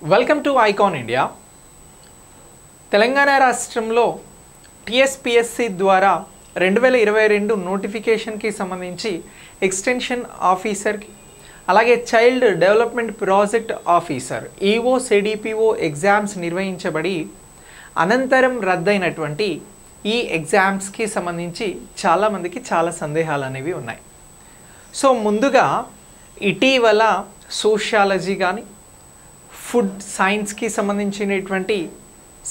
Welcome to Icon India. Telangana రాష్ట్రంలో TSPSC ద్వారా 2022 నోటిఫికేషన్కి సంబంధించి ఎక్స్టెన్షన్ ఆఫీసర్కి అలాగే child development project officer EO CDPO exams నిర్వహించబడి అనంతరం రద్దయినటువంటి ఈ ఎగ్జామ్స్కి సంబంధించి చాలామందికి చాలా సందేహాలు అనేవి ఉన్నాయి. సో ముందుగా ఇటీవల సోషియాలజీ కానీ ఫుడ్ సైన్స్కి సంబంధించినటువంటి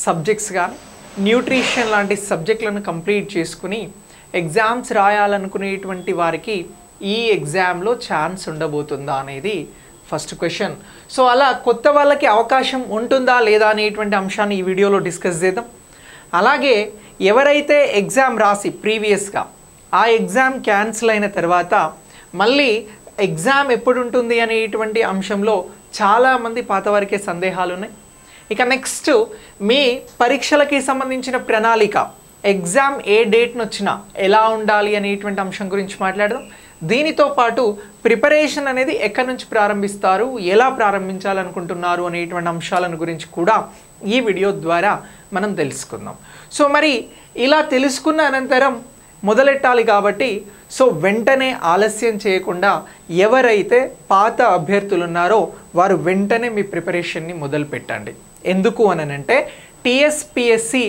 సబ్జెక్ట్స్ కానీ న్యూట్రిషన్ లాంటి సబ్జెక్టులను కంప్లీట్ చేసుకుని ఎగ్జామ్స్ రాయాలనుకునేటువంటి వారికి ఈ ఎగ్జామ్లో ఛాన్స్ ఉండబోతుందా అనేది ఫస్ట్ క్వశ్చన్. సో అలా కొత్త వాళ్ళకి అవకాశం ఉంటుందా లేదా అనేటువంటి అంశాన్ని ఈ వీడియోలో డిస్కస్ చేద్దాం. అలాగే ఎవరైతే ఎగ్జామ్ రాసి ప్రీవియస్గా ఆ ఎగ్జామ్ క్యాన్సిల్ అయిన తర్వాత మళ్ళీ ఎగ్జామ్ ఎప్పుడు ఉంటుంది అనేటువంటి అంశంలో చాలామంది పాతవారికే సందేహాలు ఉన్నాయి. ఇక నెక్స్ట్ మీ పరీక్షలకి సంబంధించిన ప్రణాళిక, ఎగ్జామ్ ఏ డేట్ను వచ్చినా ఎలా ఉండాలి అనేటువంటి అంశం గురించి మాట్లాడదాం. దీనితో పాటు ప్రిపరేషన్ అనేది ఎక్కడి నుంచి ప్రారంభిస్తారు, ఎలా ప్రారంభించాలనుకుంటున్నారు అనేటువంటి అంశాలను గురించి కూడా ఈ వీడియో ద్వారా మనం తెలుసుకుందాం. సో మరి ఇలా తెలుసుకున్న అనంతరం మొదలెట్టాలి కాబట్టి సో వెంటనే ఆలస్యం చేయకుండా ఎవరైతే పాత అభ్యర్థులు ఉన్నారో వారు వెంటనే మీ ప్రిపరేషన్ని మొదలు పెట్టండి. ఎందుకు అనంటే టీఎస్పీఎస్సీ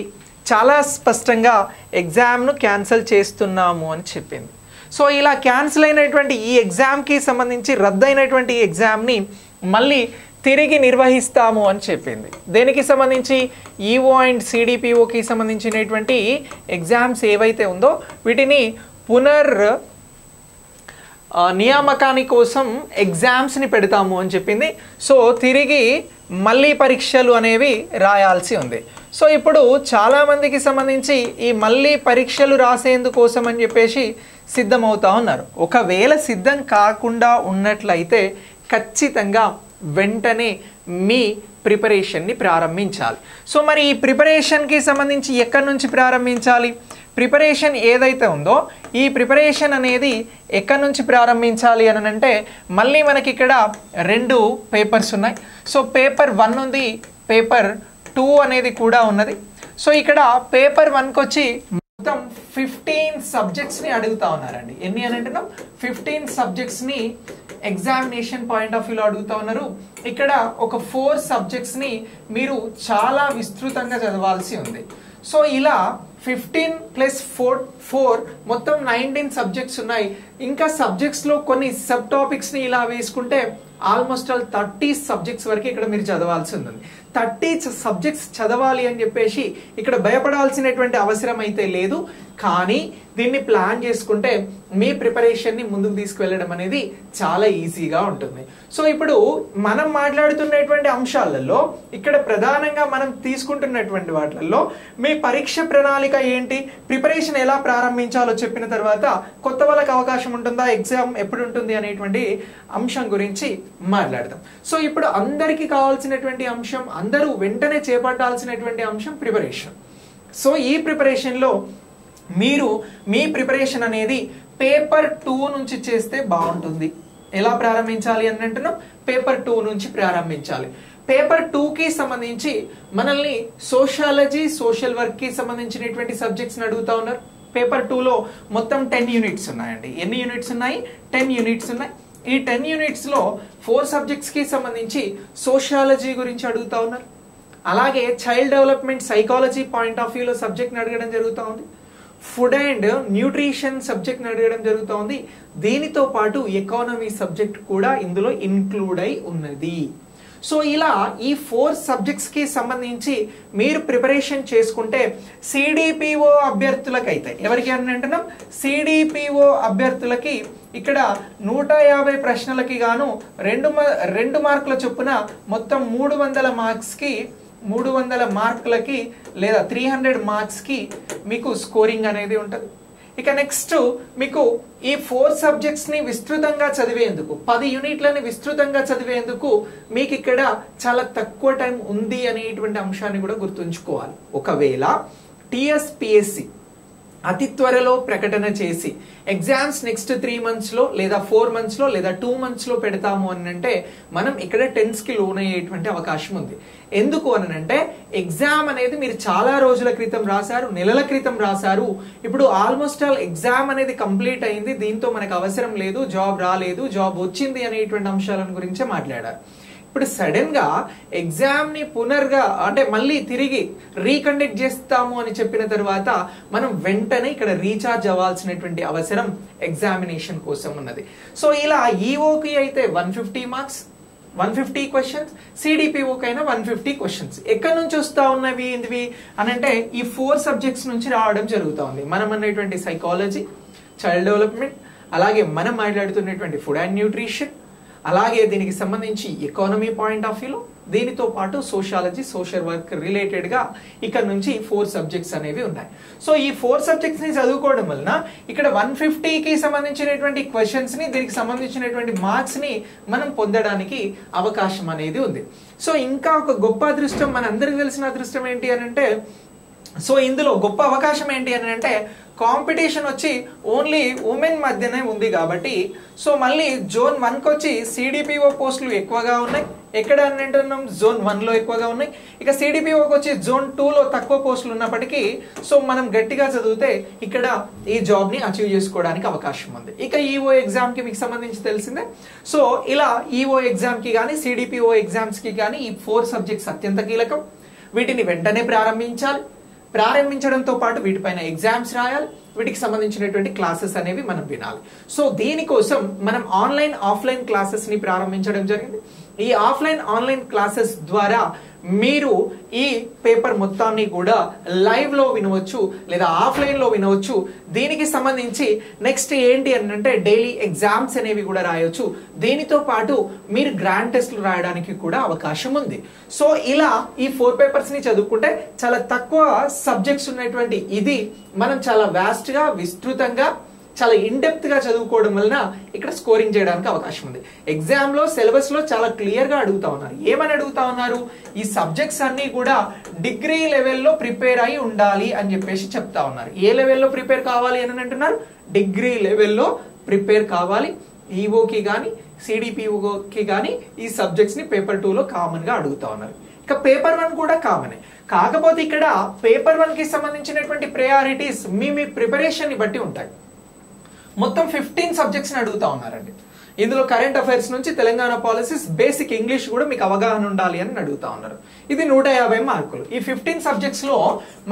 చాలా స్పష్టంగా ఎగ్జామ్ను క్యాన్సిల్ చేస్తున్నాము అని చెప్పింది. సో ఇలా క్యాన్సిల్ అయినటువంటి ఈ ఎగ్జామ్కి సంబంధించి రద్దయినటువంటి ఈ ఎగ్జామ్ని మళ్ళీ తిరిగి నిర్వహిస్తాము అని చెప్పింది. దేనికి సంబంధించి ఈఓ అండ్ సిడిపిఓకి సంబంధించినటువంటి ఎగ్జామ్స్ ఏవైతే ఉందో వీటిని నియామకాని కోసం ఎగ్జామ్స్ని పెడతాము అని చెప్పింది. సో తిరిగి మళ్ళీ పరీక్షలు అనేవి రాయాల్సి ఉంది. సో ఇప్పుడు చాలామందికి సంబంధించి ఈ మళ్ళీ పరీక్షలు రాసేందుకోసం అని చెప్పేసి సిద్ధమవుతా ఉన్నారు. ఒకవేళ సిద్ధం కాకుండా ఉన్నట్లయితే ఖచ్చితంగా వెంటనే మీ ప్రిపరేషన్ని ప్రారంభించాలి. సో మరి ఈ ప్రిపరేషన్కి సంబంధించి ఎక్కడి నుంచి ప్రారంభించాలి, ప్రిపరేషన్ ఏదైతే ఉందో ఈ ప్రిపరేషన్ అనేది ఎక్కడి నుంచి ప్రారంభించాలి అని అంటే మళ్ళీ మనకి ఇక్కడ 2 పేపర్స్ ఉన్నాయి. సో పేపర్ 1 ఉంది, పేపర్ 2 అనేది కూడా ఉన్నది. సో ఇక్కడ పేపర్ 1కి వచ్చి మొత్తం 15 సబ్జెక్ట్స్ని అడుగుతా ఉన్నారండి. ఎన్ని అని అంటున్నాం, 15 సబ్జెక్ట్స్ని ఎగ్జామినేషన్ పాయింట్ ఆఫ్ వ్యూలో అడుగుతా ఉన్నారు. ఇక్కడ ఒక 4 సబ్జెక్ట్స్ని మీరు చాలా విస్తృతంగా చదవాల్సి ఉంది. సో ఇలా 15 + 4 మొత్తం 19 సబ్జెక్ట్స్ ఉన్నాయి. ఇంకా సబ్జెక్ట్స్లో కొన్ని సబ్ టాపిక్స్ని ఇలా వేసుకుంటే ఆల్మోస్ట్ 30 సబ్జెక్ట్స్ వరకు ఇక్కడ మీరు చదవాల్సి ఉంది. 30 సబ్జెక్ట్స్ చదవాలి అని చెప్పేసి ఇక్కడ భయపడాల్సినటువంటి అవసరం అయితే లేదు. కానీ దీన్ని ప్లాన్ చేసుకుంటే మీ ప్రిపరేషన్ని ముందుకు తీసుకువెళ్ళడం అనేది చాలా ఈజీగా ఉంటుంది. సో ఇప్పుడు మనం మాట్లాడుతున్నటువంటి అంశాలలో ఇక్కడ ప్రధానంగా మనం తీసుకుంటున్నటువంటి వాటిల్లో మీ పరీక్ష ప్రణాళిక ఏంటి, ప్రిపరేషన్ ఎలా ప్రారంభించాలో చెప్పిన తర్వాత కొత్త వాళ్ళకి అవకాశం ఉంటుందా, ఎగ్జామ్ ఎప్పుడు ఉంటుంది అనేటువంటి అంశం గురించి మాట్లాడదాం. సో ఇప్పుడు అందరికీ కావాల్సినటువంటి అంశం, అందరూ వెంటనే చేపట్టాల్సినటువంటి అంశం ప్రిపరేషన్. సో ఈ ప్రిపరేషన్లో మీరు మీ ప్రిపరేషన్ అనేది పేపర్ 2 నుంచి చేస్తే బాగుంటుంది. ఎలా ప్రారంభించాలి అని అంటున్నాం, పేపర్ 2 నుంచి ప్రారంభించాలి. పేపర్ 2కి సంబంధించి మనల్ని సోషియాలజీ, సోషల్ వర్క్కి సంబంధించినటువంటి సబ్జెక్ట్స్ని అడుగుతా ఉన్నారు. పేపర్ 2లో మొత్తం 10 యూనిట్స్ ఉన్నాయండి. ఎన్ని యూనిట్స్ ఉన్నాయి, 10 యూనిట్స్ ఉన్నాయి. ఈ 10 యూనిట్స్లో 4 సబ్జెక్ట్స్కి సంబంధించి సోషియాలజీ గురించి అడుగుతా ఉన్నారు. అలాగే child development psychology point of వ్యూలో సబ్జెక్ట్ని అడగడం జరుగుతూ ఉంది. ఫుడ్ అండ్ న్యూట్రిషన్ సబ్జెక్ట్ని అడగడం జరుగుతూ ఉంది. దీనితో పాటు ఎకానమీ సబ్జెక్ట్ కూడా ఇందులో ఇన్క్లూడ్ అయి ఉన్నది. సో ఇలా ఈ 4 సబ్జెక్ట్స్కి సంబంధించి మీరు ప్రిపరేషన్ చేసుకుంటే సిడిపిఓ అభ్యర్థులకైతే, ఎవరికి అని అంటున్నాం, సిడిపిఓ అభ్యర్థులకి ఇక్కడ 150 ప్రశ్నలకి గాను 2 మార్కుల చొప్పున మొత్తం 300 మార్క్స్కి 300 మార్కులకి లేదా 300 మార్క్స్కి మీకు స్కోరింగ్ అనేది ఉంటుంది. ఇక నెక్స్ట్ మీకు ఈ 4 సబ్జెక్ట్స్ని విస్తృతంగా చదివేందుకు, 10 యూనిట్లని విస్తృతంగా చదివేందుకు మీకు ఇక్కడ చాలా తక్కువ టైం ఉంది అనేటువంటి అంశాన్ని కూడా గుర్తుంచుకోవాలి. ఒకవేళ టీఎస్పీఎస్సీ అతి త్వరలో ప్రకటన చేసి ఎగ్జామ్స్ నెక్స్ట్ 3 months లో లేదా 4 months లో లేదా 2 months లో పెడతాము అని అంటే మనం ఇక్కడ టెన్స్ కి లోన్ అయ్యేటువంటి అవకాశం ఉంది. ఎందుకు అని అంటే ఎగ్జామ్ అనేది మీరు చాలా రోజుల క్రితం రాశారు, నెలల క్రితం రాశారు. ఇప్పుడు ఆల్మోస్ట్ ఆల్ ఎగ్జామ్ అనేది కంప్లీట్ అయింది, దీంతో మనకు అవసరం లేదు, జాబ్ రాలేదు, జాబ్ వచ్చింది అనేటువంటి అంశాలను గురించే మాట్లాడారు. ఇప్పుడు సడన్ గా ఎగ్జామ్ ని అంటే మళ్ళీ తిరిగి రీకండక్ట్ చేస్తాము అని చెప్పిన తర్వాత మనం వెంటనే ఇక్కడ రీఛార్జ్ అవ్వాల్సినటువంటి అవసరం ఎగ్జామినేషన్ కోసం ఉన్నది. సో ఇలా ఈఓకి అయితే 150 మార్క్స్, 150 క్వశ్చన్స్, సిడిపిఓకి అయినా 150 క్వశ్చన్స్. ఎక్కడి నుంచి వస్తా ఉన్నవి ఏంటివి అని అంటే ఈ 4 సబ్జెక్ట్స్ నుంచి రావడం జరుగుతూ ఉంది. మనం అనేటువంటి సైకాలజీ, చైల్డ్ డెవలప్మెంట్, అలాగే మనం మాట్లాడుతున్నటువంటి ఫుడ్ అండ్ న్యూట్రిషన్, అలాగే దీనికి సంబంధించి ఎకానమీ పాయింట్ ఆఫ్ వ్యూలో, దీనితో పాటు సోషాలజీ, సోషల్ వర్క్ రిలేటెడ్ గా ఇక్కడ నుంచి 4 సబ్జెక్ట్స్ అనేవి ఉన్నాయి. సో ఈ 4 సబ్జెక్ట్స్ ని చదువుకోవడం వలన ఇక్కడ 150కి సంబంధించినటువంటి క్వశ్చన్స్ ని, దీనికి సంబంధించినటువంటి మార్క్స్ ని మనం పొందడానికి అవకాశం అనేది ఉంది. సో ఇంకా ఒక గొప్ప అదృష్టం, మనందరికి తెలిసిన అదృష్టం ఏంటి అని అంటే, సో ఇందులో గొప్ప అవకాశం ఏంటి అని అంటే కాంపిటీషన్ వచ్చి ఓన్లీ ఉమెన్ మధ్యనే ఉంది కాబట్టి, సో మళ్ళీ జోన్ 1కి వచ్చి సిడిపిఓ పోస్టులు ఎక్కువగా ఉన్నాయి. ఎక్కడ అని అంటున్నాం? జోన్ 1లో ఎక్కువగా ఉన్నాయి. ఇక సిడిపిఓకి వచ్చి జోన్ 2లో తక్కువ పోస్టులు ఉన్నప్పటికీ సో మనం గట్టిగా చదివితే ఇక్కడ ఈ జాబ్ ని అచీవ్ చేసుకోవడానికి అవకాశం ఉంది. ఇక ఈఓ ఎగ్జామ్ కి మీకు సంబంధించి తెలిసిందే. సో ఇలా ఈఓ ఎగ్జామ్ కి కానీ సిడిపిఓ ఎగ్జామ్స్ కి కానీ ఈ 4 సబ్జెక్ట్స్ అత్యంత కీలకం. వీటిని వెంటనే ప్రారంభించాలి. ప్రారంభించడంతో పాటు వీటిపైన ఎగ్జామ్స్ రాయాలి, వీటికి సంబంధించినటువంటి క్లాసెస్ అనేవి మనం వినాలి. సో దీనికోసం మనం ఆన్లైన్, ఆఫ్లైన్ క్లాసెస్ ని ప్రారంభించడం జరిగింది. ఈ ఆఫ్లైన్, ఆన్లైన్ క్లాసెస్ ద్వారా మీరు ఈ పేపర్ మొత్తాన్ని కూడా లైవ్ లో వినవచ్చు లేదా ఆఫ్లైన్ లో వినవచ్చు. దీనికి సంబంధించి నెక్స్ట్ ఏంటి అని అంటే డైలీ ఎగ్జామ్స్ అనేవి కూడా రాయొచ్చు. దీనితో పాటు మీరు గ్రాండ్ టెస్ట్లు రాయడానికి కూడా అవకాశం ఉంది. సో ఇలా ఈ 4 పేపర్స్ ని చదువుకుంటే చాలా తక్కువ సబ్జెక్ట్స్ ఉన్నటువంటి ఇది మనం చాలా వాస్ట్ గా, విస్తృతంగా, చాలా ఇన్ డెప్త్ గా చదువుకోవడం వలన ఇక్కడ స్కోరింగ్ చేయడానికి అవకాశం ఉంది. ఎగ్జామ్ లో సిలబస్ లో చాలా క్లియర్ గా అడుగుతా ఉన్నారు. ఏమని అడుగుతా ఉన్నారు? ఈ సబ్జెక్ట్స్ అన్ని కూడా డిగ్రీ లెవెల్లో ప్రిపేర్ అయి ఉండాలి అని చెప్పేసి చెప్తా ఉన్నారు. ఏ లెవెల్లో ప్రిపేర్ కావాలి అని అంటున్నారు? డిగ్రీ లెవెల్లో ప్రిపేర్ కావాలి. ఈఓకి కానీ సిడిపిఓకి కానీ ఈ సబ్జెక్ట్స్ ని పేపర్ 2లో కామన్ గా అడుగుతా ఉన్నారు. ఇక పేపర్ 1 కూడా కామనే. కాకపోతే ఇక్కడ పేపర్ 1 కి సంబంధించినటువంటి ప్రయారిటీస్ మీ ప్రిపరేషన్ ని బట్టి ఉంటాయి. మొత్తం 15 సబ్జెక్ట్స్ ని అడుగుతా ఉన్నారండి. ఇందులో కరెంట్ అఫైర్స్ నుంచి తెలంగాణ పాలసీస్, బేసిక్ ఇంగ్లీష్ కూడా మీకు అవగాహన ఉండాలి అని అడుగుతా ఉన్నారు. ఇది 150 మార్కులు. ఈ 15 సబ్జెక్ట్స్ లో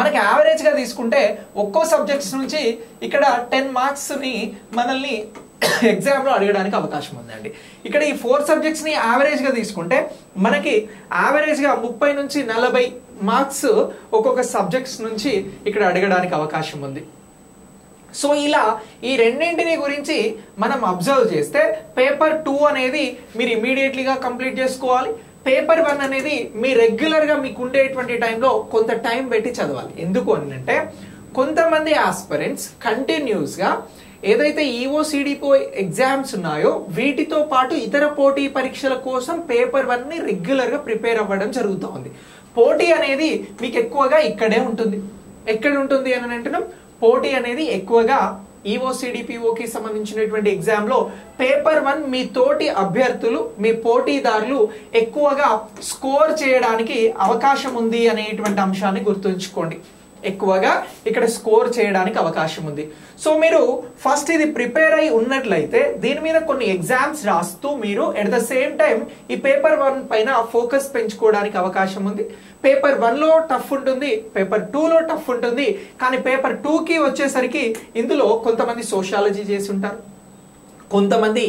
మనకి యావరేజ్ గా తీసుకుంటే ఒక్కో సబ్జెక్ట్స్ నుంచి ఇక్కడ 10 మార్క్స్ ని మనల్ని ఎగ్జామ్ లో అడగడానికి అవకాశం ఉందండి. ఇక్కడ ఈ 4 సబ్జెక్ట్స్ ని యావరేజ్ గా తీసుకుంటే మనకి యావరేజ్ గా 30 నుంచి 40 మార్క్స్ ఒక్కొక్క సబ్జెక్ట్స్ నుంచి ఇక్కడ అడగడానికి అవకాశం ఉంది. సో ఇలా ఈ రెండింటిని గురించి మనం అబ్జర్వ్ చేస్తే పేపర్ 2 అనేది మీరు ఇమీడియట్లీగా కంప్లీట్ చేసుకోవాలి. పేపర్ 1 అనేది మీ రెగ్యులర్ గా మీకు ఉండేటువంటి టైంలో కొంత టైం పెట్టి చదవాలి. ఎందుకు అని అంటే కొంతమంది ఆస్పిరెంట్స్ కంటిన్యూస్ గా ఏదైతే ఈఓ, సిడిపిఓ ఎగ్జామ్స్ ఉన్నాయో వీటితో పాటు ఇతర పోటీ పరీక్షల కోసం పేపర్ 1 ని రెగ్యులర్ గా ప్రిపేర్ అవ్వడం జరుగుతుంది. పోటీ అనేది మీకు ఎక్కువగా ఇక్కడే ఉంటుంది. ఎక్కడ ఉంటుంది అని అంటున్నాం? పోటీ అనేది ఎక్కువగా ఈఓ, సిడిపిఓకి సంబంధించినటువంటి ఎగ్జామ్ లో పేపర్ 1 మీ తోటి అభ్యర్థులు, మీ పోటీదారులు ఎక్కువగా స్కోర్ చేయడానికి అవకాశం ఉంది అనేటువంటి అంశాన్ని గుర్తుంచుకోండి. ఎక్కువగా ఇక్కడ స్కోర్ చేయడానికి అవకాశం ఉంది. సో మీరు ఫస్ట్ ఇది ప్రిపేర్ అయి ఉన్నట్లయితే దీని మీద కొన్ని ఎగ్జామ్స్ రాస్తూ మీరు ఎట్ ద సేమ్ టైం ఈ పేపర్ 1 పైన ఫోకస్ పెంచుకోవడానికి అవకాశం ఉంది. పేపర్ 1లో టఫ్ ఉంటుంది, పేపర్ 2లో టఫ్ ఉంటుంది. కానీ పేపర్ 2కి వచ్చేసరికి ఇందులో కొంతమంది సోషాలజీ చేసి ఉంటారు, కొంతమంది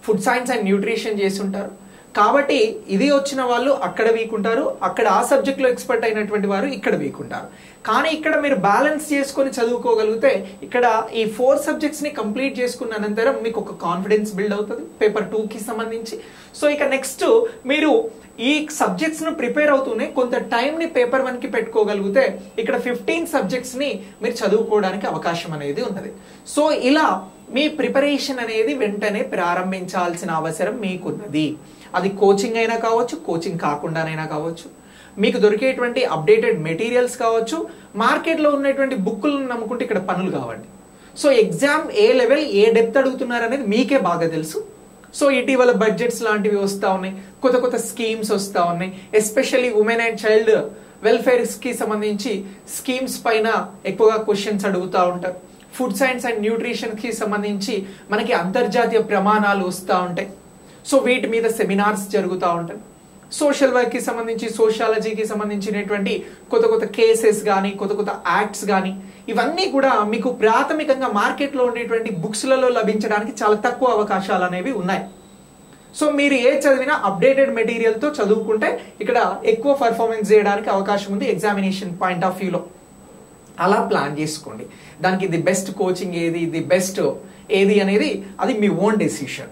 ఫుడ్ సైన్స్ అండ్ న్యూట్రిషన్ చేసి ఉంటారు. కాబట్టి ఇది వచ్చిన వాళ్ళు అక్కడ వీక్ ఉంటారు, అక్కడ ఆ సబ్జెక్ట్ లో ఎక్స్పర్ట్ అయినటువంటి వారు ఇక్కడ వీక్ ఉంటారు. కానీ ఇక్కడ మీరు బ్యాలెన్స్ చేసుకొని చదువుకోగలిగితే ఇక్కడ ఈ 4 సబ్జెక్ట్స్ ని కంప్లీట్ చేసుకున్న అనంతరం మీకు ఒక కాన్ఫిడెన్స్ బిల్డ్ అవుతుంది పేపర్ 2కి సంబంధించి. సో ఇక నెక్స్ట్ మీరు ఈ సబ్జెక్ట్స్ ను ప్రిపేర్ అవుతూనే కొంత టైం ని పేపర్ 1కి పెట్టుకోగలిగితే ఇక్కడ 15 సబ్జెక్ట్స్ ని మీరు చదువుకోవడానికి అవకాశం అనేది ఉన్నది. సో ఇలా మీ ప్రిపరేషన్ అనేది వెంటనే ప్రారంభించాల్సిన అవసరం మీకున్నది. అది కోచింగ్ అయినా కావచ్చు, కోచింగ్ కాకుండానైనా కావచ్చు. మీకు దొరికేటువంటి అప్డేటెడ్ మెటీరియల్స్ కావచ్చు, మార్కెట్లో ఉన్నటువంటి బుక్కులను నమ్ముకుంటే ఇక్కడ పనులు కావండి. సో ఎగ్జామ్ ఏ లెవెల్ ఏ డెప్త్ అడుగుతున్నారు అనేది మీకే బాగా తెలుసు. సో ఇటీవల బడ్జెట్స్ లాంటివి వస్తూ ఉన్నాయి, కొత్త కొత్త స్కీమ్స్ వస్తూ ఉన్నాయి. Especially women and child welfares కి సంబంధించి స్కీమ్స్ పైన ఎక్కువగా క్వశ్చన్స్ అడుగుతూ ఉంటారు. ఫుడ్ సైన్స్ అండ్ న్యూట్రిషన్ కి సంబంధించి మనకి అంతర్జాతీయ ప్రమాణాలు వస్తూ ఉంటాయి. సో వీటి మీద సెమినార్స్ జరుగుతూ ఉంటాయి. సోషల్ వర్క్ కి సంబంధించి, సోషాలజీకి సంబంధించినటువంటి కొత్త కొత్త కేసెస్ కానీ, కొత్త కొత్త యాక్ట్స్ కానీ, ఇవన్నీ కూడా మీకు ప్రాథమికంగా మార్కెట్లో ఉండేటువంటి బుక్స్లలో లభించడానికి చాలా తక్కువ అవకాశాలు అనేవి ఉన్నాయి. సో మీరు ఏ చదివినా అప్డేటెడ్ మెటీరియల్తో చదువుకుంటే ఇక్కడ ఎక్కువ పర్ఫార్మెన్స్ చేయడానికి అవకాశం ఉంది ఎగ్జామినేషన్ పాయింట్ ఆఫ్ వ్యూలో. అలా ప్లాన్ చేసుకోండి. దానికి ది బెస్ట్ కోచింగ్ ఏది, ది బెస్ట్ ఏది అనేది అది మీ ఓన్ డెసిషన్.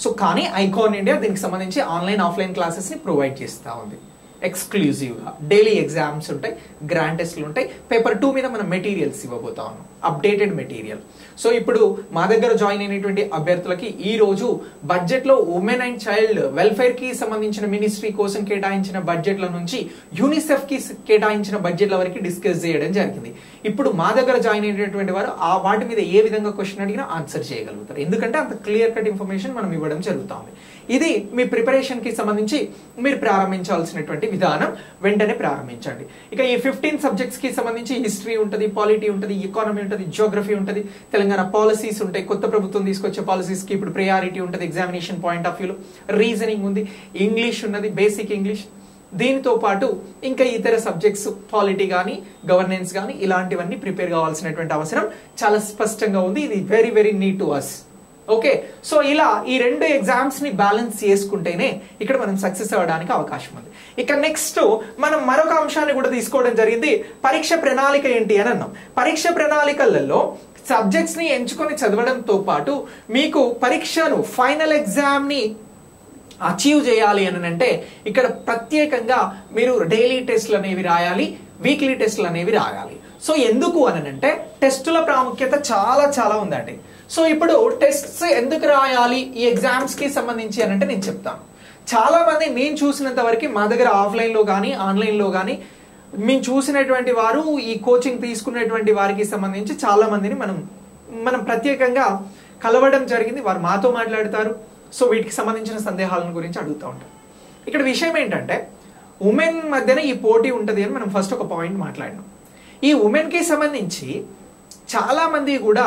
సో కానీ ఐకాన్ ఇండియా దీనికి సంబంధించి ఆన్లైన్ ఆఫ్లైన్ క్లాసెస్ని ప్రొవైడ్ చేస్తూ ఉంది ఎక్స్క్లూజివ్గా. డైలీ ఎగ్జామ్స్ ఉంటాయి, గ్రాండ్ టెస్ట్లు ఉంటాయి. పేపర్ 2 మీద మనం మెటీరియల్స్ ఇవ్వబోతా ఉన్నాం, అప్డేటెడ్ మెటీరియల్. సో ఇప్పుడు మా దగ్గర జాయిన్ అయినటువంటి అభ్యర్థులకి ఈ రోజు బడ్జెట్లో ఉమెన్ అండ్ చైల్డ్ వెల్ఫేర్ కి సంబంధించిన మినిస్ట్రీ కోసం కేటాయించిన బడ్జెట్ల నుంచి యూనిసెఫ్ కి కేటాయించిన బడ్జెట్ల వరకు డిస్కస్ చేయడం జరిగింది. ఇప్పుడు మా దగ్గర జాయిన్ అయినటువంటి వారు ఆ వాటి మీద ఏ విధంగా క్వశ్చన్ అడిగినా ఆన్సర్ చేయగలుగుతారు, ఎందుకంటే అంత క్లియర్ కట్ ఇన్ఫర్మేషన్ మనం ఇవ్వడం జరుగుతుంది. ఇది మీ ప్రిపరేషన్ కి సంబంధించి మీరు ప్రారంభించాల్సినటువంటి విధానం. వెంటనే ప్రారంభించండి. ఇక ఈ 15 సబ్జెక్ట్స్ కి సంబంధించి హిస్టరీ ఉంటుంది, పాలిటీ ఉంటుంది, ఎకానమీ ఉంటుంది, జియోగ్రఫీ ఉంటుంది, తెలంగాణ పాలసీస్ ఉంటాయి, కొత్త ప్రభుత్వం తీసుకొచ్చే పాలసీస్ కి ఇప్పుడు ప్రయారిటీ ఉంటుంది ఎగ్జామినేషన్ పాయింట్ ఆఫ్ వ్యూలో, రీజనింగ్ ఉంది, ఇంగ్లీష్ ఉన్నది, బేసిక్ ఇంగ్లీష్. దీనితో పాటు ఇంకా ఇతర సబ్జెక్ట్స్ పాలిటీ కానీ, గవర్నెన్స్ కానీ ఇలాంటివన్నీ ప్రిపేర్ కావాల్సినటువంటి అవసరం చాలా స్పష్టంగా ఉంది. ఇది very very need to us. Okay, so ఇలా ఈ 2 ఎగ్జామ్స్ ని బ్యాలెన్స్ చేసుకుంటేనే ఇక్కడ మనం సక్సెస్ అవ్వడానికి అవకాశం ఉంది. ఇక నెక్స్ట్ మనం మరొక అంశాన్ని కూడా తీసుకోవడం జరిగింది. పరీక్ష ప్రణాళిక ఏంటి అని అన్నాం. పరీక్ష ప్రణాళికలలో సబ్జెక్ట్స్ ని ఎంచుకొని చదవడంతో పాటు మీకు పరీక్షను, ఫైనల్ ఎగ్జామ్ ని అచీవ్ చేయాలి అని అంటే ఇక్కడ ప్రత్యేకంగా మీరు డైలీ టెస్ట్లు అనేవి రాయాలి, వీక్లీ టెస్ట్లు అనేవి రాయాలి. సో ఎందుకు అని అంటే టెస్టుల ప్రాముఖ్యత చాలా చాలా ఉందండి. సో ఇప్పుడు టెస్ట్స్ ఎందుకు రాయాలి ఈ ఎగ్జామ్స్ కి సంబంధించి అని అంటే నేను చెప్తాను. చాలా మంది నేను చూసినంత వరకు మా దగ్గర ఆఫ్లైన్ లో కానీ ఆన్లైన్ లో కానీ మేము చూసినటువంటి వారు, ఈ కోచింగ్ తీసుకున్నటువంటి వారికి సంబంధించి చాలా మందిని మనం ప్రత్యేకంగా కలవడం జరిగింది. వారు మాతో మాట్లాడతారు. సో వీటికి సంబంధించిన సందేహాలను గురించి అడుగుతూ ఉంటారు. ఇక్కడ విషయం ఏంటంటే ఉమెన్ మధ్యన ఈ పోటీ ఉంటుంది అని మనం ఫస్ట్ ఒక పాయింట్ మాట్లాడినాం. ఈ ఉమెన్కి సంబంధించి చాలా మంది కూడా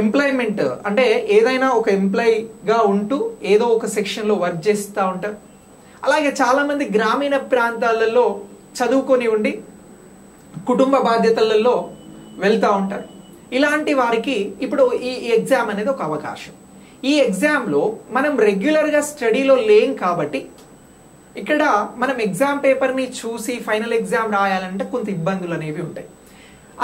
ఎంప్లాయ్మెంట్ అంటే ఏదైనా ఒక ఎంప్లాయీగా ఉంటూ ఏదో ఒక సెక్షన్లో వర్క్ చేస్తూ ఉంటారు. అలాగే చాలామంది గ్రామీణ ప్రాంతాలలో చదువుకొని ఉండి కుటుంబ బాధ్యతలలో వెళ్తూ ఉంటారు. ఇలాంటి వారికి ఇప్పుడు ఈ ఎగ్జామ్ అనేది ఒక అవకాశం. ఈ ఎగ్జామ్లో మనం రెగ్యులర్గా స్టడీలో లేం కాబట్టి ఇక్కడ మనం ఎగ్జామ్ పేపర్ని చూసి ఫైనల్ ఎగ్జామ్ రాయాలంటే కొంత ఇబ్బందులు అనేవి ఉంటాయి.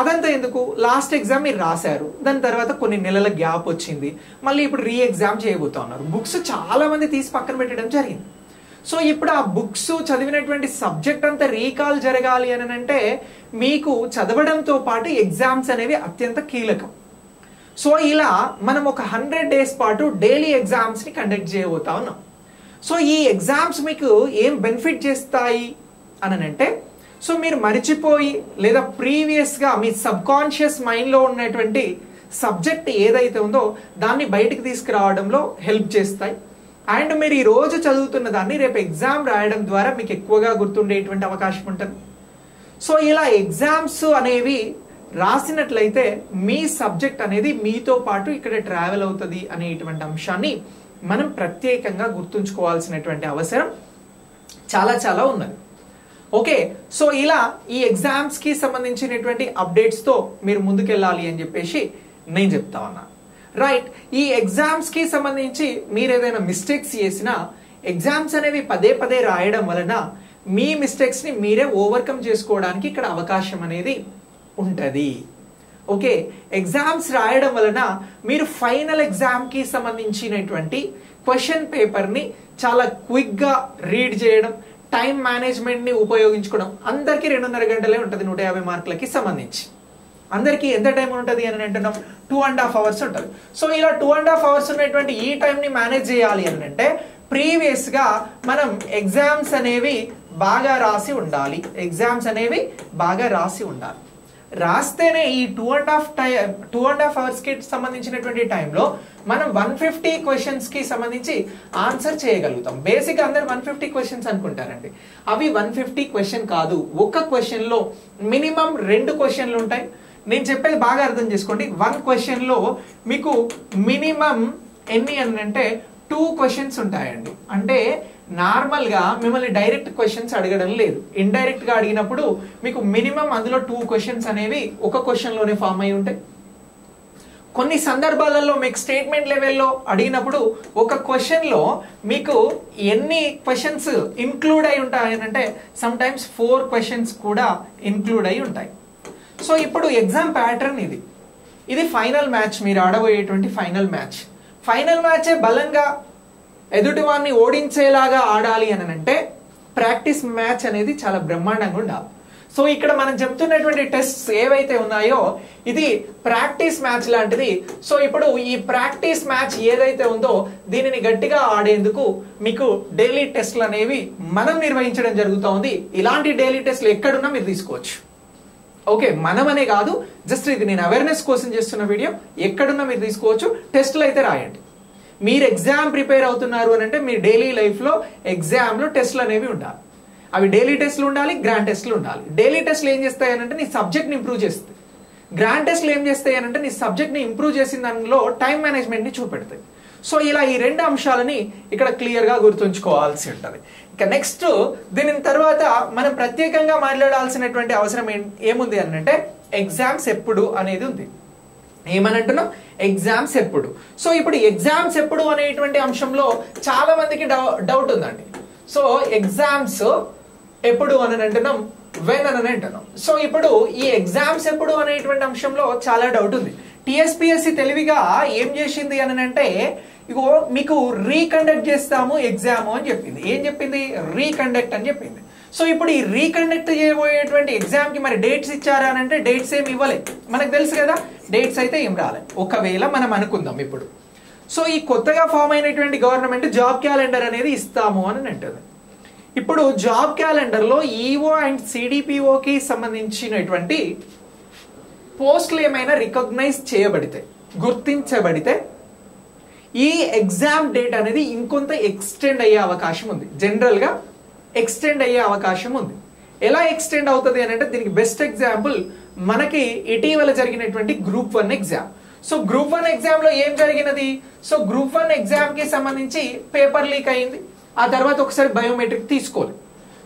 అదంతా ఎందుకు, లాస్ట్ ఎగ్జామ్ మీరు రాశారు, దాని తర్వాత కొన్ని నెలల గ్యాప్ వచ్చింది, మళ్ళీ ఇప్పుడు రీ ఎగ్జామ్ చేయబోతా ఉన్నారు. బుక్స్ చాలా మంది తీసి పక్కన పెట్టడం జరిగింది. సో ఇప్పుడు ఆ బుక్స్ చదివినటువంటి సబ్జెక్ట్ అంతా రీకాల్ జరగాలి అని అంటే మీకు చదవడంతో పాటు ఎగ్జామ్స్ అనేవి అత్యంత కీలకం. సో ఇలా మనం ఒక 100 days పాటు డైలీ ఎగ్జామ్స్ని కండక్ట్ చేయబోతా ఉన్నాం. సో ఈ ఎగ్జామ్స్ మీకు ఏం బెనిఫిట్ చేస్తాయి అని అంటే, సో మీరు మర్చిపోయి లేదా ప్రీవియస్గా మీ సబ్కాన్షియస్ మైండ్లో ఉన్నటువంటి సబ్జెక్ట్ ఏదైతే ఉందో దాన్ని బయటికి తీసుకురావడంలో హెల్ప్ చేస్తాయి. అండ్ మీరు ఈ రోజు చదువుతున్న దాన్ని రేపు ఎగ్జామ్ రాయడం ద్వారా మీకు ఎక్కువగా గుర్తుండేటువంటి అవకాశం ఉంటుంది. సో ఇలా ఎగ్జామ్స్ అనేవి రాసినట్లయితే మీ సబ్జెక్ట్ అనేది మీతో పాటు ఇక్కడ ట్రావెల్ అవుతుంది అనేటువంటి అంశాన్ని మనం ప్రత్యేకంగా గుర్తుంచుకోవాల్సినటువంటి అవసరం చాలా చాలా ఉన్నది. ఓకే, సో ఇలా ఈ ఎగ్జామ్స్కి సంబంధించినటువంటి అప్డేట్స్తో మీరు ముందుకెళ్ళాలి అని చెప్పేసి నేను చెప్తా ఉన్నా. రైట్, ఈ ఎగ్జామ్స్కి సంబంధించి మీరు ఏదైనా మిస్టేక్స్ చేసినా ఎగ్జామ్స్ అనేవి పదే పదే రాయడం వలన మీ మిస్టేక్స్ని మీరే ఓవర్కమ్ చేసుకోవడానికి ఇక్కడ అవకాశం అనేది ఉంటుంది. ఓకే, ఎగ్జామ్స్ రాయడం వలన మీరు ఫైనల్ ఎగ్జామ్కి సంబంధించినటువంటి క్వశ్చన్ పేపర్ని చాలా క్విక్గా రీడ్ చేయడం, టైం మేనేజ్మెంట్ని ఉపయోగించుకోవడం. అందరికీ 2.5 గంటలే ఉంటుంది 150 మార్కులకి సంబంధించి. అందరికీ ఎంత టైం ఉంటుంది అని అంటున్నాం, 2.5 hours ఉంటుంది. సో ఇలా 2.5 hours ఉన్నటువంటి ఈ టైంని మేనేజ్ చేయాలి అని అంటే ప్రీవియస్గా మనం ఎగ్జామ్స్ అనేవి బాగా రాసి ఉండాలి, ఎగ్జామ్స్ అనేవి బాగా రాసి ఉండాలి. రాస్తేనే ఈ 2.5 అవర్స్కి సంబంధించినటువంటి టైంలో మనం 150 క్వశ్చన్స్కి సంబంధించి ఆన్సర్ చేయగలుగుతాం. బేసిక్గా అందరు 150 క్వశ్చన్స్ అనుకుంటారండి, అవి 150 క్వశ్చన్ కాదు. ఒక క్వశ్చన్లో మినిమం 2 క్వశ్చన్లు ఉంటాయి. నేను చెప్పేది బాగా అర్థం చేసుకోండి. 1 క్వశ్చన్లో మీకు మినిమం ఎన్ని అని అంటే 2 క్వశ్చన్స్ ఉంటాయండి. అంటే నార్మల్గా మిమ్మల్ని డైరెక్ట్ క్వశ్చన్స్ అడగడం లేదు, ఇండైరెక్ట్గా అడిగినప్పుడు మీకు మినిమం అందులో 2 క్వశ్చన్స్ అనేవి ఒక క్వశ్చన్లోనే ఫామ్ అయి ఉంటాయి. కొన్ని సందర్భాలలో మీకు స్టేట్మెంట్ లెవెల్లో అడిగినప్పుడు ఒక క్వశ్చన్లో మీకు ఎన్ని క్వశ్చన్స్ ఇన్క్లూడ్ అయి ఉంటాయనంటే సమ్ టైమ్స్ 4 క్వశ్చన్స్ కూడా ఇన్క్లూడ్ అయి ఉంటాయి. సో ఇప్పుడు ఎగ్జామ్ ప్యాటర్న్ ఇది ఫైనల్ మ్యాచ్, మీరు ఆడబోయేటువంటి ఫైనల్ మ్యాచ్. ఫైనల్ మ్యాచే బలంగా ఎదుటివాన్ని ఓడించేలాగా ఆడాలి అని అంటే ప్రాక్టీస్ మ్యాచ్ అనేది చాలా బ్రహ్మాండంగా ఉండాలి. సో ఇక్కడ మనం చెప్తున్నటువంటి టెస్ట్స్ ఏవైతే ఉన్నాయో ఇది ప్రాక్టీస్ మ్యాచ్ లాంటిది. సో ఇప్పుడు ఈ ప్రాక్టీస్ మ్యాచ్ ఏదైతే ఉందో దీనిని గట్టిగా ఆడేందుకు మీకు డైలీ టెస్ట్లు అనేవి మనం నిర్వహించడం జరుగుతోంది. ఇలాంటి డైలీ టెస్ట్లు ఎక్కడున్నా మీరు తీసుకోవచ్చు. ఓకే, మనమనే కాదు, జస్ట్ ఇది నేను అవేర్నెస్ కోసం చేస్తున్న వీడియో. ఎక్కడున్నా మీరు తీసుకోవచ్చు, టెస్టులు అయితే రాయండి. మీరు ఎగ్జామ్ ప్రిపేర్ అవుతున్నారు అని అంటే మీ డైలీ లైఫ్లో ఎగ్జామ్లో టెస్ట్లు అనేవి ఉండాలి. అవి డైలీ టెస్ట్లు ఉండాలి, గ్రాండ్ టెస్ట్లు ఉండాలి. డైలీ టెస్ట్లు ఏం చేస్తాయనంటే నీ సబ్జెక్ట్ని ఇంప్రూవ్ చేస్తాయి. గ్రాండ్ టెస్ట్లు ఏం చేస్తాయనంటే నీ సబ్జెక్ట్ని ఇంప్రూవ్ చేసిన దానిలో టైం మేనేజ్మెంట్ని చూపెడతాయి. సో ఇలా ఈ 2 అంశాలని ఇక్కడ క్లియర్గా గుర్తుంచుకోవాల్సి ఉంటుంది. ఇక నెక్స్ట్ దీని తర్వాత మనం ప్రత్యేకంగా మాట్లాడాల్సినటువంటి అవసరం ఏముంది అని అంటే ఎగ్జామ్స్ ఎప్పుడు అనేది ఉంది. ఏమనంటున్నాం? ఎగ్జామ్స్ ఎప్పుడు. సో ఇప్పుడు ఎగ్జామ్స్ ఎప్పుడు అనేటువంటి అంశంలో చాలా మందికి డౌట్ ఉందండి. సో ఎగ్జామ్స్ ఎప్పుడు అని అంటున్నాం, వెన్ అని అంటున్నాం. సో ఇప్పుడు ఈ ఎగ్జామ్స్ ఎప్పుడు అనేటువంటి అంశంలో చాలా డౌట్ ఉంది. టిఎస్పిఎస్సి తెలివిగా ఏం చేసింది అని అంటే ఇగో మీకు రీకండక్ట్ చేస్తాము ఎగ్జామ్ అని చెప్పింది. ఏం చెప్పింది? రీకండక్ట్ అని చెప్పింది. సో ఇప్పుడు ఈ రీకండక్ట్ చేయబోయేటువంటి ఎగ్జామ్ కి మరి డేట్స్ ఇచ్చారా అని అంటే డేట్స్ ఏమి ఇవ్వలేదు. మనకు తెలుసు కదా, డేట్స్ అయితే ఏం రాలేదు. ఒకవేళ మనం అనుకుందాం ఇప్పుడు, సో ఈ కొత్తగా ఫామ్ అయినటువంటి గవర్నమెంట్ జాబ్ క్యాలెండర్ అనేది ఇస్తాము అని అంటుంది. ఇప్పుడు జాబ్ క్యాలెండర్లో ఈఓ అండ్ సిడిపిఓకి సంబంధించినటువంటి పోస్టులు ఏమైనా రికగ్నైజ్ చేయబడితే, గుర్తించబడితే ఈ ఎగ్జామ్ డేట్ అనేది ఇంకొంత ఎక్స్టెండ్ అయ్యే అవకాశం ఉంది. జనరల్గా ఎక్స్టెండ్ అయ్యే అవకాశం ఉంది. ఎలా ఎక్స్టెండ్ అవుతుంది అని అంటే దీనికి బెస్ట్ ఎగ్జాంపుల్ మనకి ఇటీవల జరిగినటువంటి గ్రూప్ 1 ఎగ్జామ్. సో గ్రూప్ 1 ఎగ్జామ్లో ఏం జరిగినది? సో గ్రూప్ 1 ఎగ్జామ్కి సంబంధించి పేపర్ లీక్ అయింది. ఆ తర్వాత ఒకసారి బయోమెట్రిక్ తీసుకోలేదు.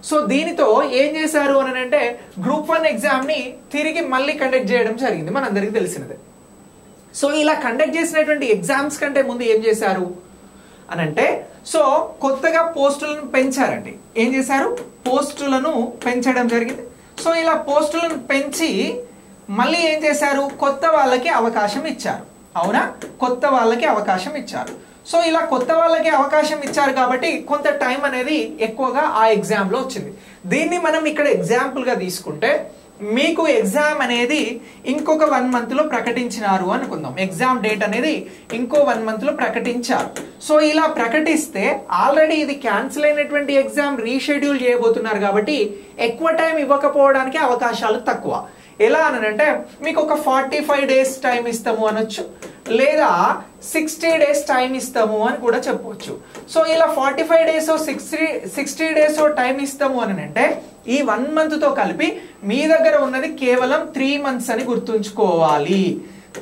సో దీనితో ఏం చేశారు అని అంటే గ్రూప్ 1 ఎగ్జామ్ని తిరిగి మళ్ళీ కండక్ట్ చేయడం జరిగింది, మనందరికీ తెలిసినదే. సో ఇలా కండక్ట్ చేసినటువంటి ఎగ్జామ్స్ కంటే ముందు ఏం చేశారు అని అంటే సో కొత్తగా పోస్టులను పెంచారండి. ఏం చేశారు? పోస్టులను పెంచడం జరిగింది. సో ఇలా పోస్టులను పెంచి మళ్ళీ ఏం చేశారు? కొత్త వాళ్ళకి అవకాశం ఇచ్చారు. అవునా? కొత్త వాళ్ళకి అవకాశం ఇచ్చారు. సో ఇలా కొత్త వాళ్ళకి అవకాశం ఇచ్చారు కాబట్టి కొంత టైం అనేది ఎక్కువగా ఆ ఎగ్జామ్లో వచ్చింది. దీన్ని మనం ఇక్కడ ఎగ్జాంపుల్గా తీసుకుంటే మీకు ఎగ్జామ్ అనేది ఇంకొక 1 మంత్లో ప్రకటించినారు అనుకుందాం. ఎగ్జామ్ డేట్ అనేది ఇంకో 1 మంత్లో ప్రకటించారు. సో ఇలా ప్రకటిస్తే ఆల్రెడీ ఇది క్యాన్సిల్ అయినటువంటి ఎగ్జామ్ రీషెడ్యూల్ చేయబోతున్నారు కాబట్టి ఎక్కువ టైం ఇవ్వకపోవడానికి అవకాశాలు తక్కువ. ఎలా అనంటే మీకు ఒక 45 డేస్ టైం ఇస్తాము అనొచ్చు, లేదా 60 డేస్ టైం ఇస్తాము అని కూడా చెప్పవచ్చు. సో ఇలా 45 డేస్ 60 డేస్ టైం ఇస్తాము అని అంటే ఈ 1 మంత్తో కలిపి మీ దగ్గర ఉన్నది కేవలం 3 మంత్స్ అని గుర్తుంచుకోవాలి.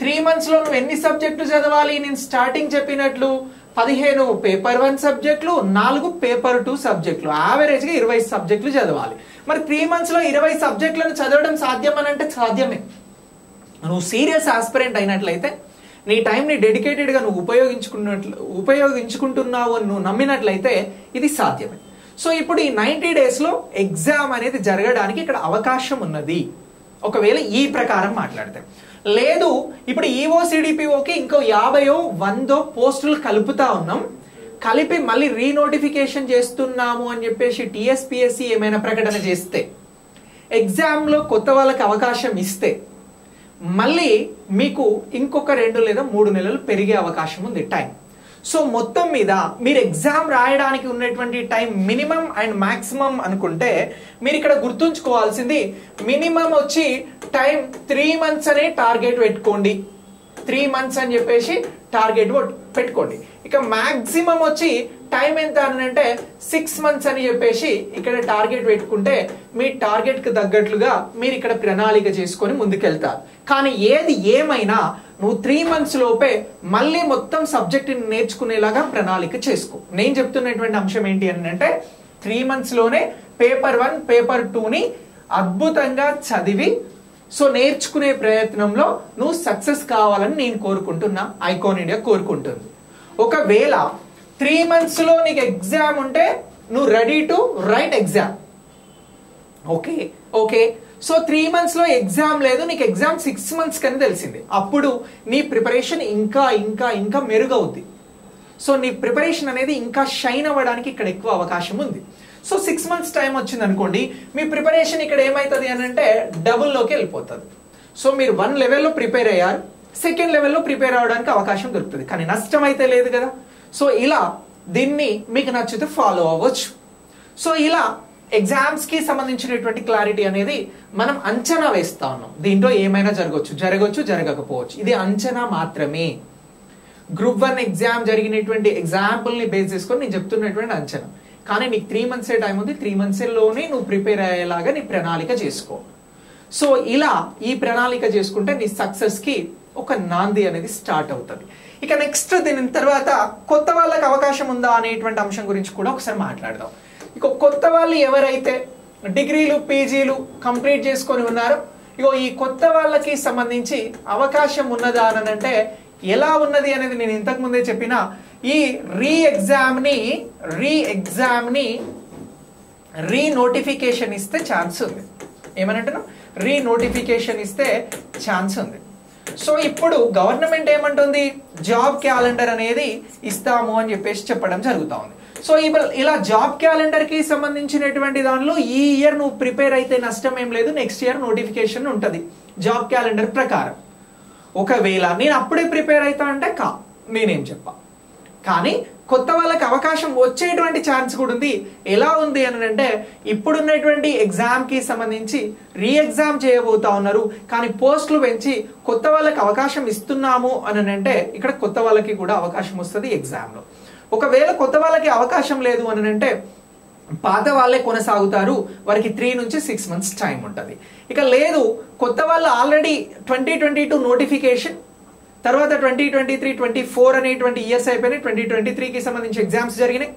3 మంత్స్లో నువ్వు ఎన్ని సబ్జెక్టులు చదవాలి? నేను స్టార్టింగ్ చెప్పినట్లు 15 పేపర్ 1 సబ్జెక్టులు, 4 పేపర్ 2 సబ్జెక్టులు, యావరేజ్గా 20 సబ్జెక్టులు చదవాలి. మరి 3 మంత్స్లో 20 సబ్జెక్టులను చదవడం సాధ్యం అని అంటే సాధ్యమే. నువ్వు సీరియస్ ఆస్పిరెంట్ అయినట్లయితే, నీ టైంని డెడికేటెడ్గా నువ్వు ఉపయోగించుకుంటున్నావు అని నువ్వు నమ్మినట్లయితే ఇది సాధ్యమే. సో ఇప్పుడు ఈ 90 డేస్లో ఎగ్జామ్ అనేది జరగడానికి ఇక్కడ అవకాశం ఉన్నది ఒకవేళ ఈ ప్రకారం మాట్లాడితే. లేదు ఇప్పుడు ఈఓసిడిపిఓకి ఇంకో 50-100 పోస్టులు కలుపుతా ఉన్నాం, కలిపి మళ్ళీ రీనోటిఫికేషన్ చేస్తున్నాము అని చెప్పేసి టిఎస్పిఎస్సి ఏమైనా ప్రకటన చేస్తే, ఎగ్జామ్లో కొత్త వాళ్ళకి అవకాశం ఇస్తే మళ్ళీ మీకు ఇంకొక 2 లేదా 3 నెలలు పెరిగే అవకాశం ఉంది టైం. సో మొత్తం మీద మీరు ఎగ్జామ్ రాయడానికి ఉన్నటువంటి టైం మినిమం అండ్ మాక్సిమం అనుకుంటే మీరు ఇక్కడ గుర్తుంచుకోవాల్సింది మినిమం వచ్చి టైం 3 months అనే టార్గెట్ పెట్టుకోండి. 3 months అని చెప్పేసి టార్గెట్ పెట్టుకోండి. ఇక మాక్సిమం వచ్చి టైం ఎంత అని అంటే 6 months అని చెప్పేసి ఇక్కడ టార్గెట్ పెట్టుకుంటే మీ టార్గెట్ కి తగ్గట్లుగా మీరు ఇక్కడ ప్రణాళిక చేసుకొని ముందుకెళ్తారు. కానీ ఏది ఏమైనా నువ్వు 3 months లోపే మళ్ళీ మొత్తం సబ్జెక్ట్ నేర్చుకునేలాగా ప్రణాళిక చేసుకో. నేను చెప్తున్నటువంటి అంశం ఏంటి అని అంటే 3 months లోనే పేపర్ 1 పేపర్ 2ని అద్భుతంగా చదివి సో నేర్చుకునే ప్రయత్నంలో నువ్వు సక్సెస్ కావాలని నేను కోరుకుంటున్నా, ఐకాన్ ఇండియా కోరుకుంటుంది. ఒకవేళ 3 months లో నీకు ఎగ్జామ్ ఉంటే నువ్వు ready to right exam. Okay okay so 3 months లో ఎగ్జామ్ లేదు, నీకు ఎగ్జామ్ 6 months కని తెలిసింది. అప్పుడు నీ ప్రిపరేషన్ ఇంకా ఇంకా ఇంకా మెరుగవుద్ది. సో నీ ప్రిపరేషన్ అనేది ఇంకా షైన్ అవ్వడానికి ఇక్కడ ఎక్కువ అవకాశం ఉంది. సో 6 months టైం వచ్చింది అనుకోండి, మీ ప్రిపరేషన్ ఇక్కడ ఏమవుతుంది అని అంటే డబుల్లోకి వెళ్ళిపోతుంది. సో మీరు 1 లెవెల్లో ప్రిపేర్ అయ్యారు, 2nd లెవెల్లో ప్రిపేర్ అవ్వడానికి అవకాశం దొరుకుతుంది. కానీ నష్టం అయితే లేదు కదా. సో ఇలా దీన్ని మీకు నచ్చితే ఫాలో అవ్వచ్చు. సో ఇలా ఎగ్జామ్స్ కి సంబంధించినటువంటి క్లారిటీ అనేది మనం అంచనా వేస్తా ఉన్నాం. దీంట్లో ఏమైనా జరగవచ్చు జరగకపోవచ్చు, ఇది అంచనా మాత్రమే. గ్రూప్ 1 ఎగ్జామ్ జరిగినటువంటి ఎగ్జాంపుల్ ని బేస్ చేసుకొని నేను చెప్తున్నటువంటి అంచనా. కానీ నీకు 3 months టైం ఉంది, 3 months లోనే నువ్వు ప్రిపేర్ అయ్యేలాగా నీ ప్రణాళిక చేసుకో. సో ఇలా ఈ ప్రణాళిక చేసుకుంటే నీ సక్సెస్ కి ఒక నాంది అనేది స్టార్ట్ అవుతుంది. ఇక నెక్స్ట్ దీని తర్వాత కొత్త వాళ్ళకి అవకాశం ఉందా అనేటువంటి అంశం గురించి కూడా ఒకసారి మాట్లాడదాం. ఇక కొత్త వాళ్ళు ఎవరైతే డిగ్రీలు పీజీలు కంప్లీట్ చేసుకొని ఉన్నారో ఇగో ఈ కొత్త వాళ్ళకి సంబంధించి అవకాశం ఉన్నదా అని అంటే ఎలా ఉన్నది అనేది నేను ఇంతకు ముందే చెప్పిన ఈ రీ ఎగ్జామ్ ని నోటిఫికేషన్ ఇస్తే ఛాన్స్ ఉంది. ఏమనంటున్నాం? రీ నోటిఫికేషన్ ఇస్తే ఛాన్స్ ఉంది. సో ఇప్పుడు గవర్నమెంట్ ఏమంటుంది, జాబ్ క్యాలెండర్ అనేది ఇస్తాము అని చెప్పేసి చెప్పడం జరుగుతూ ఉంది. సో ఇలా జాబ్ క్యాలెండర్ కి సంబంధించినటువంటి దానిలో ఈ ఇయర్ నువ్వు ప్రిపేర్ అయితే నష్టం ఏం లేదు, నెక్స్ట్ ఇయర్ నోటిఫికేషన్ ఉంటుంది జాబ్ క్యాలెండర్ ప్రకారం. ఒకవేళ నేను అప్పుడే ప్రిపేర్ అవుతా అంటే నేనేం చెప్పా. కానీ కొత్త వాళ్ళకి అవకాశం వచ్చేటువంటి ఛాన్స్ కూడా ఉంది. ఎలా ఉంది అని అంటే ఇప్పుడున్నటువంటి ఎగ్జామ్ కి సంబంధించి రీ ఎగ్జామ్ చేయబోతా ఉన్నారు, కానీ పోస్టులు పెంచి కొత్త వాళ్ళకి అవకాశం ఇస్తున్నాము అని అంటే ఇక్కడ కొత్త వాళ్ళకి కూడా అవకాశం వస్తుంది ఎగ్జామ్ లో. ఒకవేళ కొత్త వాళ్ళకి అవకాశం లేదు అని అంటే పాత వాళ్ళే కొనసాగుతారు, వారికి 3 నుంచి 6 months టైం ఉంటుంది. ఇక లేదు కొత్త వాళ్ళు ఆల్రెడీ 2022 నోటిఫికేషన్ తర్వాత 2023, 24 అనేటువంటి ఇయర్స్ అయిపోయినాయి, 2023కి సంబంధించి ఎగ్జామ్స్ జరిగినాయి.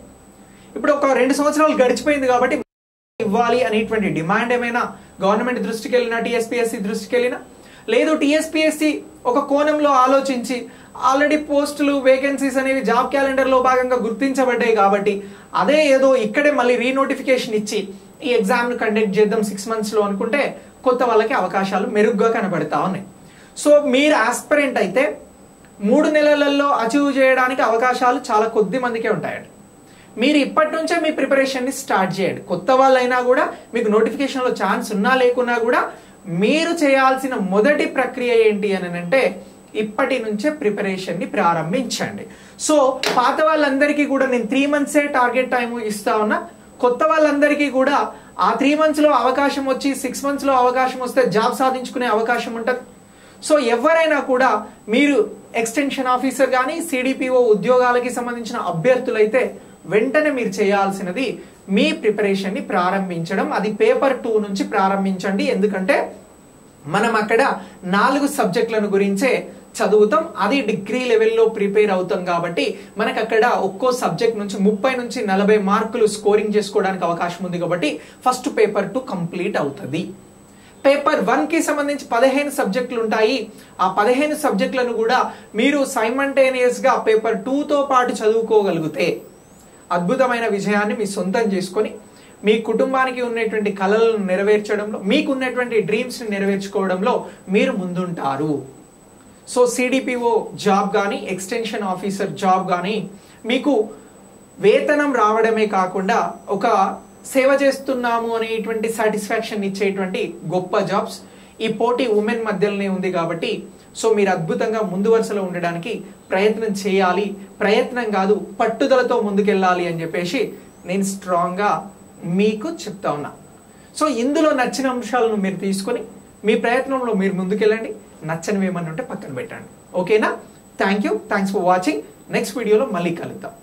ఇప్పుడు ఒక 2 సంవత్సరాలు గడిచిపోయింది కాబట్టి ఇవ్వాలి అనేటువంటి డిమాండ్ ఏమైనా గవర్నమెంట్ దృష్టికి వెళ్ళినా, టీఎస్పీఎస్సీ దృష్టికి వెళ్ళినా, లేదు టీఎస్పీఎస్సీ ఒక కోణంలో ఆలోచించి ఆల్రెడీ పోస్టులు వేకెన్సీస్ అనేవి జాబ్ క్యాలెండర్ లో భాగంగా గుర్తించబడ్డాయి కాబట్టి అదే ఏదో ఇక్కడే మళ్ళీ రీనోటిఫికేషన్ ఇచ్చి ఈ ఎగ్జామ్ ను కండక్ట్ చేద్దాం 6 months లో అనుకుంటే కొత్త వాళ్ళకి అవకాశాలు మెరుగ్గా కనబడతా ఉన్నాయి. సో మీరు ఆస్పిరెంట్ అయితే 3 నెలలలో అచీవ్ చేయడానికి అవకాశాలు చాలా కొద్ది మందికే ఉంటాయండి. మీరు ఇప్పటి నుంచే మీ ప్రిపరేషన్ ని స్టార్ట్ చేయండి. కొత్త వాళ్ళైనా కూడా మీకు నోటిఫికేషన్ లో ఛాన్స్ ఉన్నా లేకున్నా కూడా మీరు చేయాల్సిన మొదటి ప్రక్రియ ఏంటి అని అంటే ఇప్పటి నుంచే ప్రిపరేషన్ ని ప్రారంభించండి. సో పాత వాళ్ళందరికీ కూడా నేను 3 months టార్గెట్ టైం ఇస్తా ఉన్నా. కొత్త వాళ్ళందరికీ కూడా ఆ 3 months లో అవకాశం వచ్చి 6 months లో అవకాశం వస్తే జాబ్ సాధించుకునే అవకాశం ఉంటుంది. సో ఎవరైనా కూడా మీరు ఎక్స్టెన్షన్ ఆఫీసర్ కానీ సిడిపిఓ ఉద్యోగాలకి సంబంధించిన అభ్యర్థులైతే వెంటనే మీరు చేయాల్సినది మీ ప్రిపరేషన్ ని ప్రారంభించడం. అది పేపర్ 2 నుంచి ప్రారంభించండి. ఎందుకంటే మనం అక్కడ 4 సబ్జెక్టులను గురించే చదువుతాం, అది డిగ్రీ లెవెల్లో ప్రిపేర్ అవుతాం కాబట్టి మనకు అక్కడ ఒక్కో సబ్జెక్ట్ నుంచి 30 నుంచి 40 మార్కులు స్కోరింగ్ చేసుకోవడానికి అవకాశం ఉంది. కాబట్టి ఫస్ట్ పేపర్ 2 కంప్లీట్ అవుతుంది. పేపర్ 1 కి సంబంధించి 15 సబ్జెక్టులు ఉంటాయి. ఆ 15 సబ్జెక్టులను కూడా మీరు సైమల్టేనియస్ గా పేపర్ 2తో పాటు చదువుకోగలిగితే అద్భుతమైన విజయాన్ని మీ సొంతం చేసుకొని మీ కుటుంబానికి ఉన్నటువంటి కలలను నెరవేర్చడంలో, మీకు ఉన్నటువంటి డ్రీమ్స్ ని నెరవేర్చుకోవడంలో మీరు ముందుంటారు. సో సిడిపిఓ జాబ్ కానీ ఎక్స్టెన్షన్ ఆఫీసర్ జాబ్ కానీ మీకు వేతనం రావడమే కాకుండా ఒక సేవ చేస్తున్నాము అనేటువంటి సాటిస్ఫాక్షన్ ఇచ్చేటువంటి గొప్ప జాబ్స్. ఈ పోటీ ఉమెన్ మధ్యలోనే ఉంది కాబట్టి సో మీరు అద్భుతంగా ముందు వరుసలో ఉండడానికి ప్రయత్నం చేయాలి, ప్రయత్నం కాదు పట్టుదలతో ముందుకెళ్ళాలి అని చెప్పేసి నేను స్ట్రాంగ్గా మీకు చెప్తా ఉన్నా. సో ఇందులో నచ్చిన అంశాలను మీరు తీసుకొని మీ ప్రయత్నంలో మీరు ముందుకెళ్ళండి, నచ్చనివి ఏమన్నా ఉంటే పక్కన పెట్టండి. ఓకేనా? Thanks for watching. నెక్స్ట్ వీడియోలో మళ్ళీ కలుద్దాం.